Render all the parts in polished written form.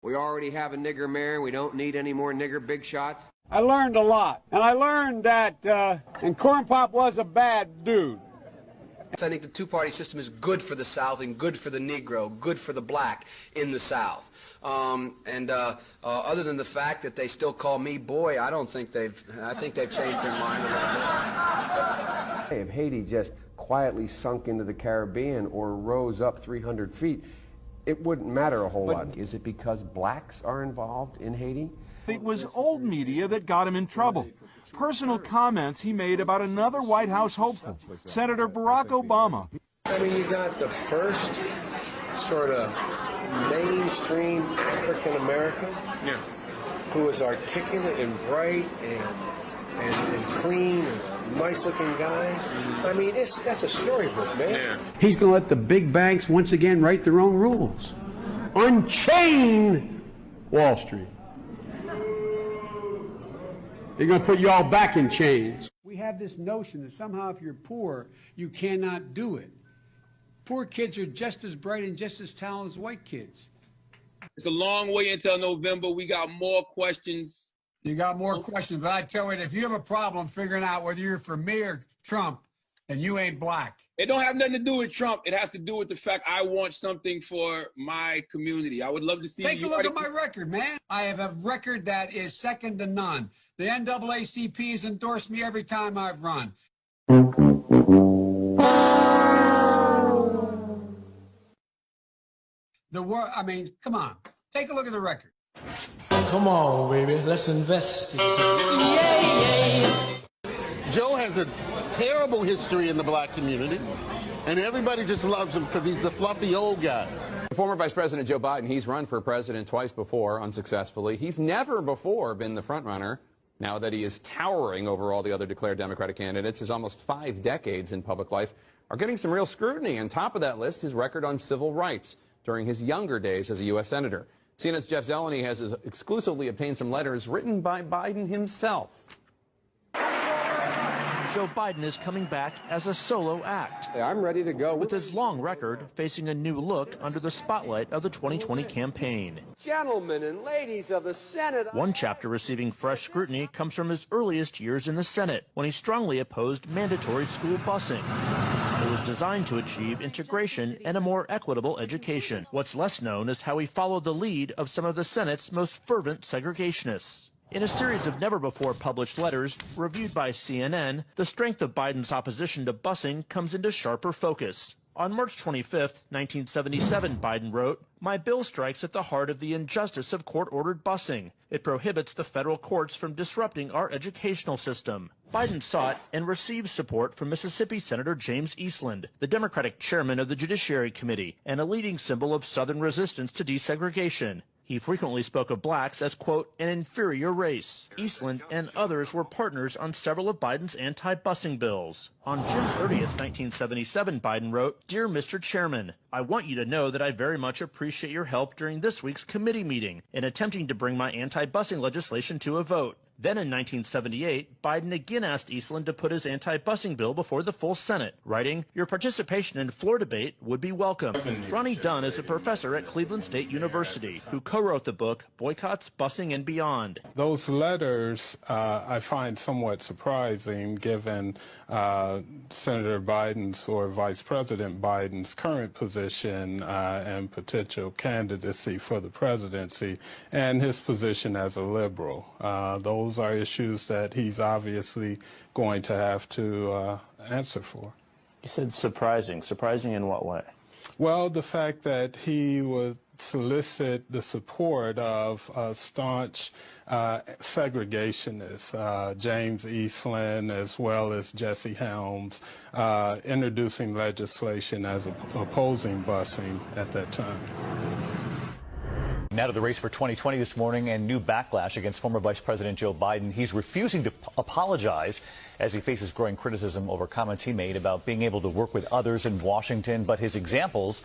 We already have a nigger mayor. We don't need any more nigger big shots. I learned a lot, and I learned that and Corn Pop was a bad dude. I think the two-party system is good for the South and good for the Negro, good for the black in the South. Other than the fact that they still call me boy, I think they've changed their mind a little bit. If Haiti just quietly sunk into the Caribbean or rose up 300 feet, it wouldn't matter a whole lot. Is it because blacks are involved in Haiti? It was old media that got him in trouble. Personal comments he made about another White House hopeful, Senator Barack Obama. I mean, you got the first sort of mainstream African American who is articulate and bright and clean and a nice-looking guy. I mean, that's a storybook, man. Yeah. He's going to let the big banks once again write their own rules. Unchain Wall Street. They're going to put you all back in chains. We have this notion that somehow if you're poor, you cannot do it. Poor kids are just as bright and just as talented as white kids. It's a long way until November. We got more questions. You got more questions, but I tell you, if you have a problem figuring out whether you're for me or Trump, and you ain't black. It don't have nothing to do with Trump. It has to do with the fact I want something for my community. I would love to see. Take a look at my record, man. I have a record that is second to none. The NAACP has endorsed me every time I've run. I mean, come on. Take a look at the record. Come on, baby. Let's investigate. Yeah. Joe has a terrible history in the black community, and everybody just loves him because he's the fluffy old guy. Former Vice President Joe Biden, he's run for president twice before, unsuccessfully. He's never before been the front runner. Now that he is towering over all the other declared Democratic candidates, his almost 5 decades in public life are getting some real scrutiny. On top of that list, his record on civil rights during his younger days as a U.S. Senator. CNN's Jeff Zeleny has exclusively obtained some letters written by Biden himself. Joe Biden is coming back as a solo act. I'm ready to go. With his long record facing a new look under the spotlight of the 2020 campaign. Gentlemen and ladies of the Senate. One chapter receiving fresh scrutiny comes from his earliest years in the Senate, when he strongly opposed mandatory school busing. It was designed to achieve integration and a more equitable education. What's less known is how he followed the lead of some of the Senate's most fervent segregationists. In a series of never-before-published letters reviewed by CNN, the strength of Biden's opposition to busing comes into sharper focus. On March 25, 1977, Biden wrote, "My bill strikes at the heart of the injustice of court-ordered busing. It prohibits the federal courts from disrupting our educational system." Biden sought and received support from Mississippi Senator James Eastland, the Democratic chairman of the Judiciary Committee and a leading symbol of Southern resistance to desegregation. He frequently spoke of blacks as, quote, an inferior race. Eastland and others were partners on several of Biden's anti-busing bills. On June 30th, 1977, Biden wrote, "Dear Mr. Chairman, I want you to know that I very much appreciate your help during this week's committee meeting in attempting to bring my anti-busing legislation to a vote." Then in 1978, Biden again asked Eastland to put his anti-busing bill before the full Senate, writing, "Your participation in floor debate would be welcome." Ronnie Dunn is a professor at Cleveland State University who co-wrote the book Boycotts, Busing, and Beyond. Those letters I find somewhat surprising given Senator Biden's or Vice President Biden's current position and potential candidacy for the presidency and his position as a liberal. Those are issues that he's obviously going to have to answer for. You said surprising. Surprising in what way? Well, the fact that he would solicit the support of staunch segregationists, James Eastland as well as Jesse Helms, introducing legislation as opposing busing at that time. Now to the race for 2020 this morning and new backlash against former Vice President Joe Biden. He's refusing to apologize as he faces growing criticism over comments he made about being able to work with others in Washington. But his examples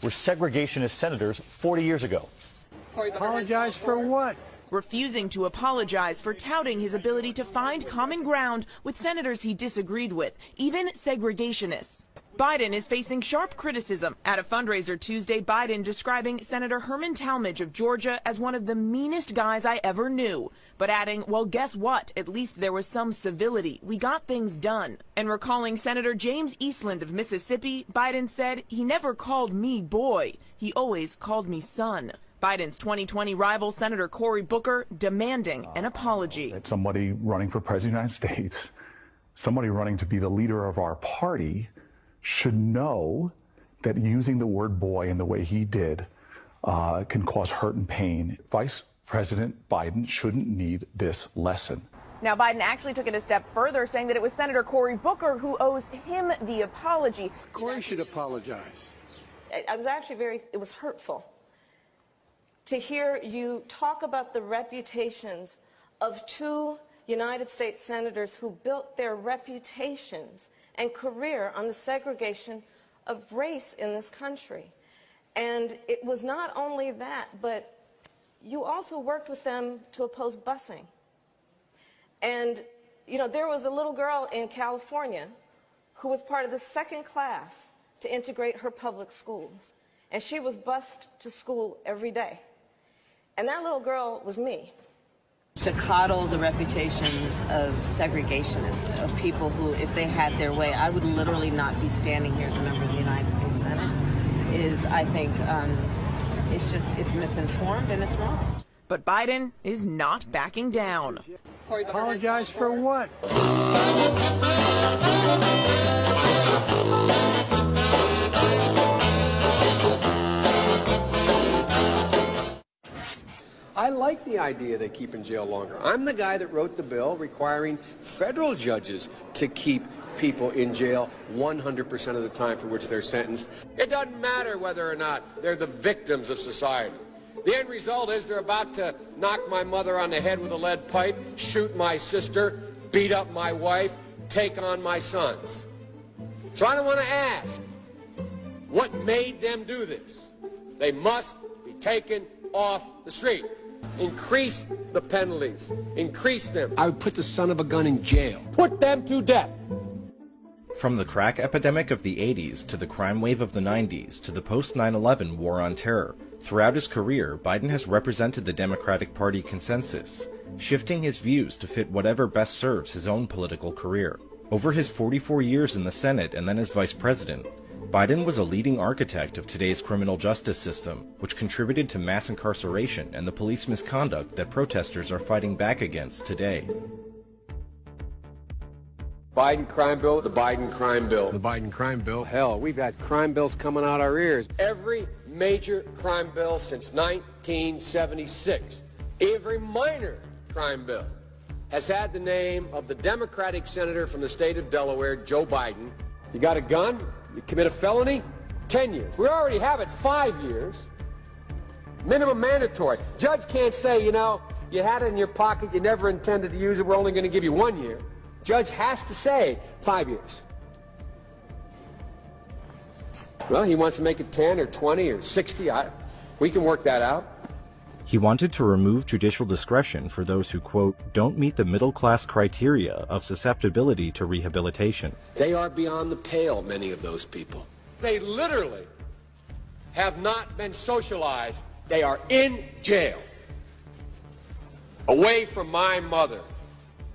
were segregationist senators 40 years ago. Apologize for what? Refusing to apologize for touting his ability to find common ground with senators he disagreed with, even segregationists. Biden is facing sharp criticism. At a fundraiser Tuesday, Biden describing Senator Herman Talmadge of Georgia as one of the meanest guys I ever knew, but adding, well, guess what? At least there was some civility. We got things done. And recalling Senator James Eastland of Mississippi, Biden said, he never called me boy. He always called me son. Biden's 2020 rival, Senator Cory Booker, demanding an apology. Somebody running for president of the United States, somebody running to be the leader of our party, should know that using the word boy in the way he did can cause hurt and pain. Vice President Biden shouldn't need this lesson. Now, Biden actually took it a step further, saying that it was Senator Cory Booker who owes him the apology. Cory should apologize. I was actually it was hurtful to hear you talk about the reputations of two United States senators who built their reputations and career on the segregation of race in this country. And it was not only that, but you also worked with them to oppose busing. And, you know, there was a little girl in California who was part of the second class to integrate her public schools. And she was bused to school every day. And that little girl was me. To coddle the reputations of segregationists, of people who, if they had their way, I would literally not be standing here as a member of the United States Senate, is, I think, it's misinformed and it's wrong. But Biden is not backing down. Apologize for what? I like the idea they keep in jail longer. I'm the guy that wrote the bill requiring federal judges to keep people in jail 100% of the time for which they're sentenced. It doesn't matter whether or not they're the victims of society. The end result is they're about to knock my mother on the head with a lead pipe, shoot my sister, beat up my wife, take on my sons. So I don't want to ask what made them do this. They must be taken off the street. Increase the penalties. Increase them. I would put the son of a gun in jail. Put them to death. From the crack epidemic of the 80s to the crime wave of the 90s to the post-9/11 war on terror, throughout his career, Biden has represented the Democratic Party consensus, shifting his views to fit whatever best serves his own political career. Over his 44 years in the Senate and then as vice president, Biden was a leading architect of today's criminal justice system, which contributed to mass incarceration and the police misconduct that protesters are fighting back against today. Biden crime bill, the Biden crime bill. The Biden crime bill. Hell, we've had crime bills coming out our ears. Every major crime bill since 1976, every minor crime bill has had the name of the Democratic senator from the state of Delaware, Joe Biden. You got a gun? You commit a felony? 10 years. We already have it 5 years. Minimum mandatory. Judge can't say, you know, you had it in your pocket, you never intended to use it, we're only going to give you 1 year. Judge has to say 5 years. Well, he wants to make it 10 or 20 or 60. We can work that out. He wanted to remove judicial discretion for those who, quote, don't meet the middle-class criteria of susceptibility to rehabilitation. They are beyond the pale, many of those people. They literally have not been socialized. They are in jail. Away from my mother,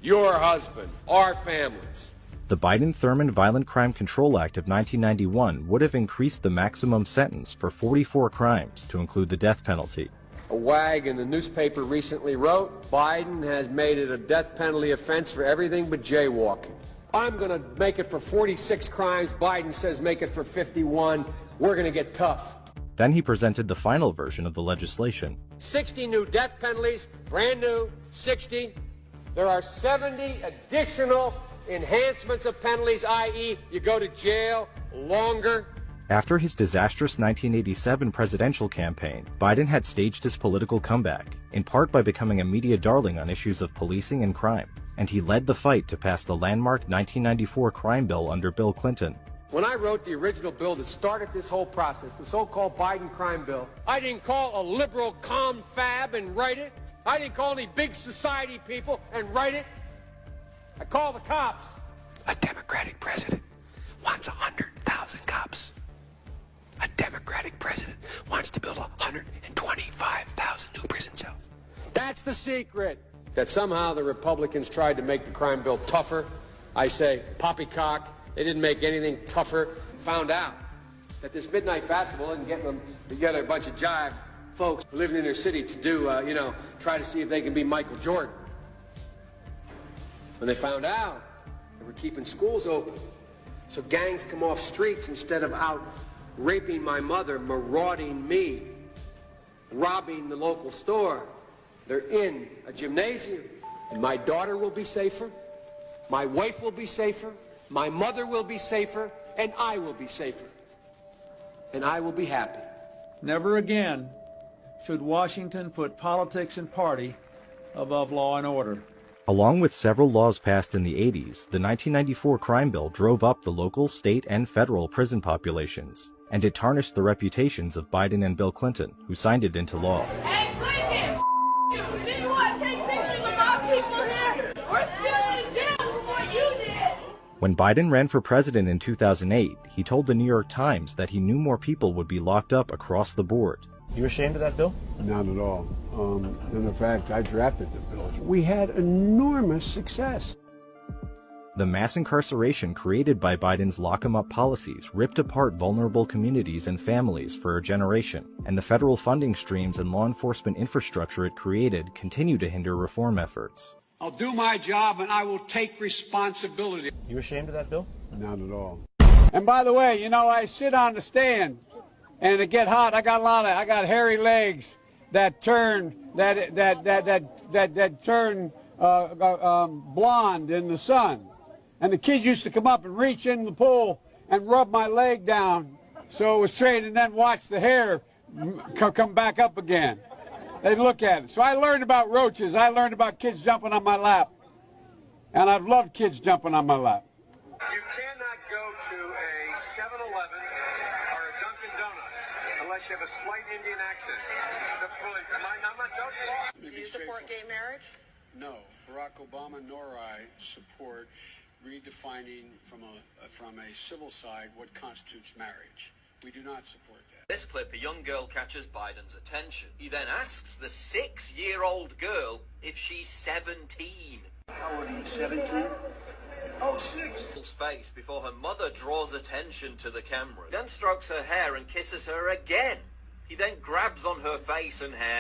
your husband, our families. The Biden-Thurmond Violent Crime Control Act of 1991 would have increased the maximum sentence for 44 crimes to include the death penalty. A wag in the newspaper recently wrote, Biden has made it a death penalty offense for everything but jaywalking. I'm going to make it for 46 crimes. Biden says make it for 51. We're going to get tough. Then he presented the final version of the legislation. 60 new death penalties, brand new, 60. There are 70 additional enhancements of penalties, i.e., you go to jail longer. After his disastrous 1987 presidential campaign, Biden had staged his political comeback, in part by becoming a media darling on issues of policing and crime, and he led the fight to pass the landmark 1994 crime bill under Bill Clinton. When I wrote the original bill that started this whole process, the so-called Biden crime bill, I didn't call a liberal confab and write it. I didn't call any big society people and write it. I called the cops. A Democratic president wants 100,000 cops. A Democratic president wants to build 125,000 new prison cells. That's the secret. That somehow the Republicans tried to make the crime bill tougher. I say poppycock. They didn't make anything tougher. Found out that this midnight basketball isn't getting them together, a bunch of jive folks living in their city to do, try to see if they can be Michael Jordan. When they found out, they were keeping schools open. So gangs come off streets instead of out raping my mother, marauding me, robbing the local store. They're in a gymnasium. And my daughter will be safer. My wife will be safer. My mother will be safer. And I will be safer. And I will be happy. Never again should Washington put politics and party above law and order. Along with several laws passed in the 80s, the 1994 crime bill drove up the local, state, and federal prison populations, and it tarnished the reputations of Biden and Bill Clinton, who signed it into law. Hey, Clinton, you didn't want to take pictures of my people here. We're still in jail for what you did. When Biden ran for president in 2008, he told the New York Times that he knew more people would be locked up across the board. You ashamed of that bill? Not at all. And in fact, I drafted the bill. We had enormous success. The mass incarceration created by Biden's lock-em-up policies ripped apart vulnerable communities and families for a generation, and the federal funding streams and law enforcement infrastructure it created continue to hinder reform efforts. I'll do my job and I will take responsibility. You ashamed of that bill? Not at all. And by the way, I sit on the stand and it get hot. I got hairy legs that turn turn blonde in the sun. And the kids used to come up and reach in the pool and rub my leg down so it was straight, and then watch the hair come back up again. They'd look at it. So I learned about roaches. I learned about kids jumping on my lap. And I've loved kids jumping on my lap. You cannot go to a 7-Eleven or a Dunkin' Donuts unless you have a slight Indian accent. I'm not joking. Do you support gay marriage? No. Barack Obama nor I support redefining from a civil side what constitutes marriage. We do not support that. This clip, a young girl catches Biden's attention. He then asks the 6-year-old girl if she's 17. How old are you, 17? Oh, 6. Face before her mother draws attention to the camera. Then strokes her hair and kisses her again. He then grabs on her face and hair